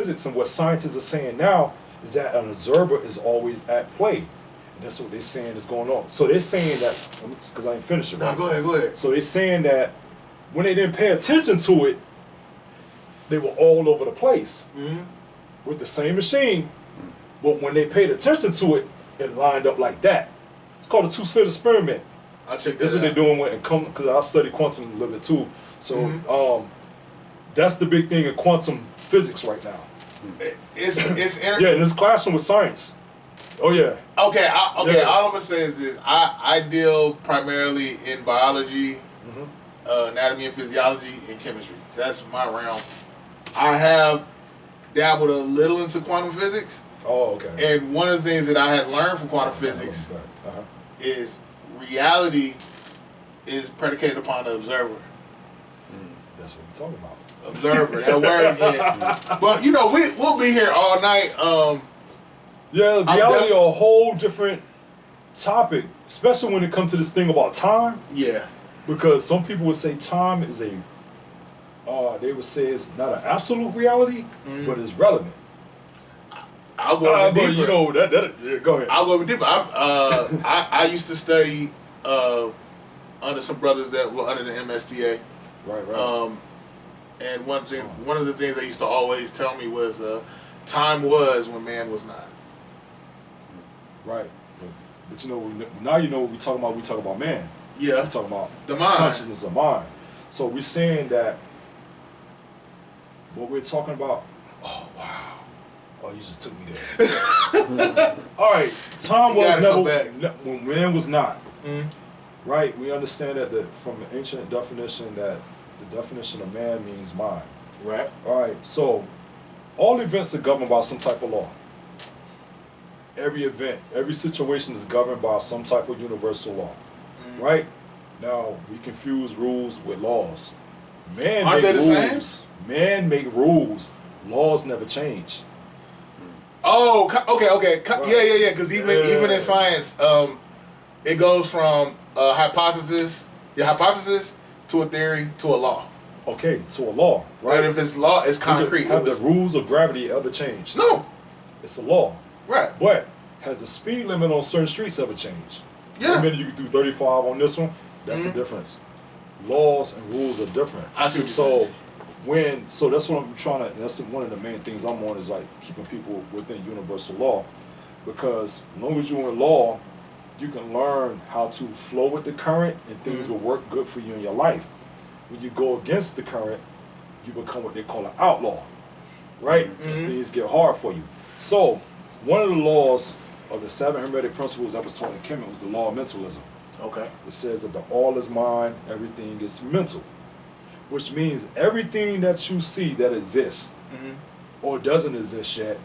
physics and what scientists are saying now is that an observer is always at play. And that's what they're saying is going on. So they're saying that, because I ain't finished it. No, right? go ahead. So they're saying that when they didn't pay attention to it, they were all over the place with the same machine. But when they paid attention to it, it lined up like that. It's called a two-slit experiment. I'll check that That's what out. they're doing with, because I study quantum a little bit too. So that's the big thing in quantum physics right now. Yeah, in this classroom with science. Oh yeah. Okay. Yeah. All I'm gonna say is this: I deal primarily in biology, anatomy and physiology, and chemistry. That's my realm. I have dabbled a little into quantum physics. Oh, okay. And one of the things that I had learned from quantum physics is reality is predicated upon the observer. That's what we're talking about. Observer, that word again. But you know, we'll be here all night. Yeah, reality a whole different topic, especially when it comes to this thing about time. Yeah. Because some people would say time is a, they would say it's not an absolute reality, but it's relevant. I'll go even deeper. You know, yeah, go ahead. I'll go even deeper. I used to study under some brothers that were under the MSTA. Right. And one of the things they used to always tell me was, time was when man was not. Right. But you know, now you know what we talking about. We talk about man. Yeah. We talking about The mind. consciousness of mind. So we're saying that what we're talking about. Oh wow. Oh, you just took me there. All right. Time was never when man was not. Right. We understand that from the ancient definition that the definition of man means mind. Right. All right. So all events are governed by some type of law. Every event, every situation is governed by some type of universal law. Right? Now, we confuse rules with laws. Aren't they the same? Man make rules. Laws never change. Oh, okay. Right. Yeah. Because even in science, it goes from your hypothesis to a theory to a law. Okay, to a law, right? And if it's law, it's concrete. Have the rules of gravity ever changed? No. It's a law. Right. But has the speed limit on certain streets ever changed? Yeah. One minute you can do 35 on this one. That's the difference. Laws and rules are different. I see what you're saying. So that's what I'm trying to. That's one of the main things I'm on is like keeping people within universal law, because as long as you're in law, you can learn how to flow with the current and things will work good for you in your life. When you go against the current, you become what they call an outlaw, right? And things get hard for you. So one of the laws of the 7 hermetic principles that was taught in Kemet was the law of mentalism. Okay. It says that the all is mind, everything is mental, which means everything that you see that exists or doesn't exist yet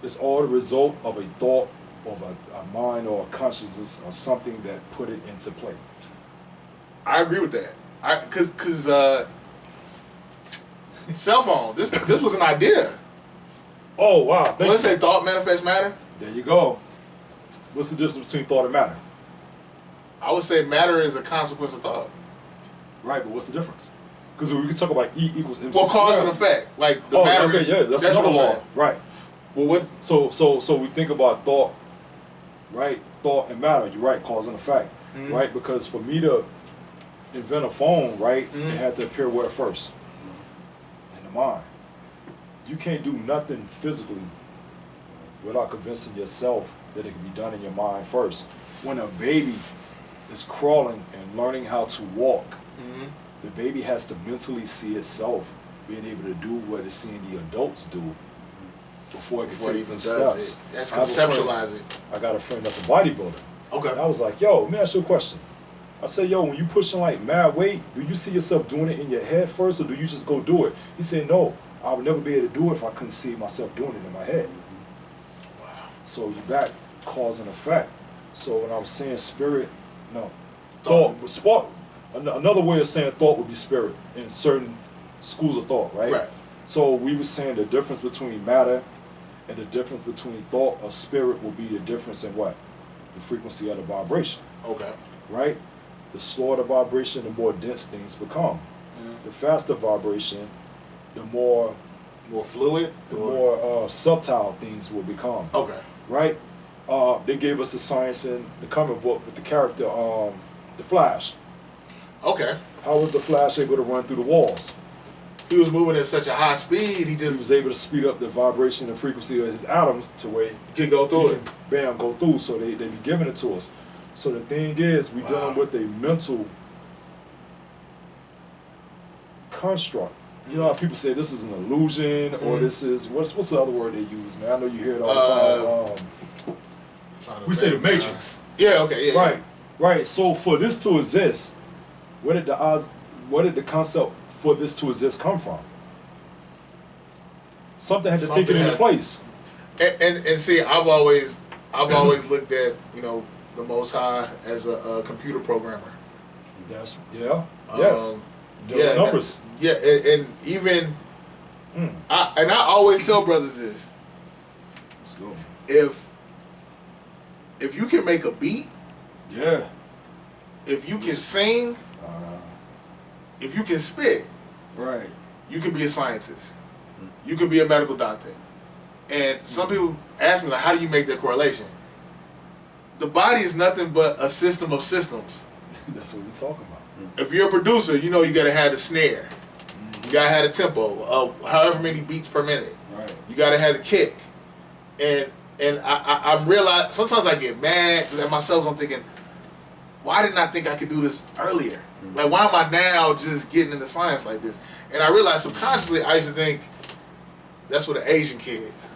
is all the result of a thought, of a mind or a consciousness or something that put it into play. I agree with that. Cause cell phone. This was an idea. Oh wow! Let's say thought manifests matter. There you go. What's the difference between thought and matter? I would say matter is a consequence of thought. Right, but what's the difference? Because we can talk about E equals MC Well, cause and effect, like the matter. Okay, yeah, that's another law, right? Well, what? So we think about thought, right? Thought and matter. You're right, cause and effect, right? Because for me to invent a phone, right, it had to appear where first? In the mind. You can't do nothing physically without convincing yourself that it can be done in your mind first. When a baby is crawling and learning how to walk, the baby has to mentally see itself being able to do what it's seeing the adults do before it can take them steps. That's conceptualize it. I got a friend that's a bodybuilder. Okay. And I was like, yo, let me ask you a question. I said, yo, when you pushing like mad weight, do you see yourself doing it in your head first, or do you just go do it? He said, no, I would never be able to do it if I couldn't see myself doing it in my head. Wow. So you got cause and effect. So when I was saying spirit, no, thought. Another way of saying thought would be spirit in certain schools of thought, right? Right. So we were saying the difference between matter and the difference between thought or spirit will be the difference in what? The frequency of the vibration. Okay. Right? The slower the vibration, the more dense things become. The faster vibration, the more more fluid, the more subtle things will become. Okay. Right? They gave us the science in the comic book with the character, the Flash. Okay. How was the Flash able to run through the walls? He was moving at such a high speed, he was able to speed up the vibration and frequency of his atoms to where he could go through it. Bam, go through. So they be giving it to us. So the thing is, we dealing with a mental construct. You know how people say this is an illusion, or this is what's the other word they use, man? I know you hear it all the time. We say the Matrix. Yeah. Okay. Yeah. Right. So for this to exist, where did the concept for this to exist come from? Something had to think it into place. And see, I've always looked at the Most High as a computer programmer. Yes. Numbers. And even I always tell brothers this. Let's go. If you can make a beat, if you can sing, if you can spit, right, you can be a scientist. You can be a medical doctor. And some people ask me, like, how do you make that correlation? The body is nothing but a system of systems. That's what we're talking about. If you're a producer, you gotta have the snare. You gotta have the tempo, however many beats per minute. Right. You gotta have the kick. And I'm realizing, sometimes I get mad at myself. I'm thinking, why didn't I think I could do this earlier? Like, why am I now just getting into science like this? And I realized subconsciously, I used to think, that's for the Asian kids.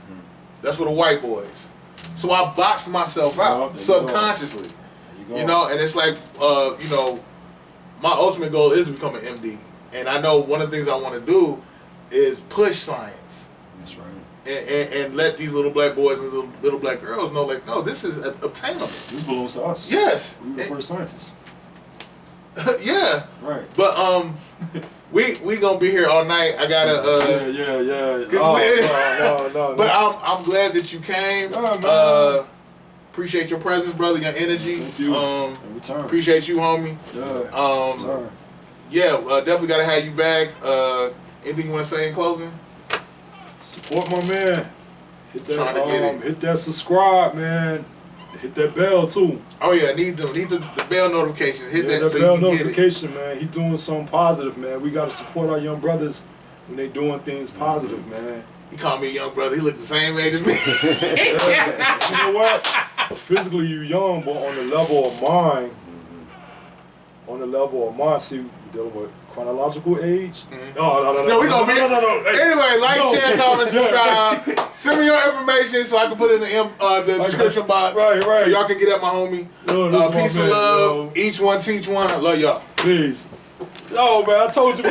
That's for the white boys. So I boxed myself out subconsciously. And it's like, my ultimate goal is to become an MD. And I know one of the things I want to do is push science. That's right. And let these little black boys and little black girls know, like, no, this is obtainable. This belongs to us. Yes. We were the first scientists. Yeah. Right. But we gonna be here all night. I gotta yeah. No. But I'm glad that you came. Appreciate your presence, brother, your energy. Thank you. In return. Appreciate you, homie. Definitely gotta have you back. Anything you wanna say in closing? Support my man. Hit that Trying to get it. Hit that subscribe, man. Hit that bell too. Oh yeah, need the bell notifications. Hit that so bell you can notification, get it. man. He doing something positive, man. We gotta support our young brothers when they doing things positive, man. He called me a young brother. He looked the same age as me. You know what? Physically you young, but on the level of mind, see, we're dealing with chronological age. No, we gonna be. No. Hey, anyway, like, share, comment, subscribe. Send me your information so I can put it in the description box. Right. So y'all can get at my homie. Peace and love. Each one teach one. I love y'all. Peace. Yo, man, I told you.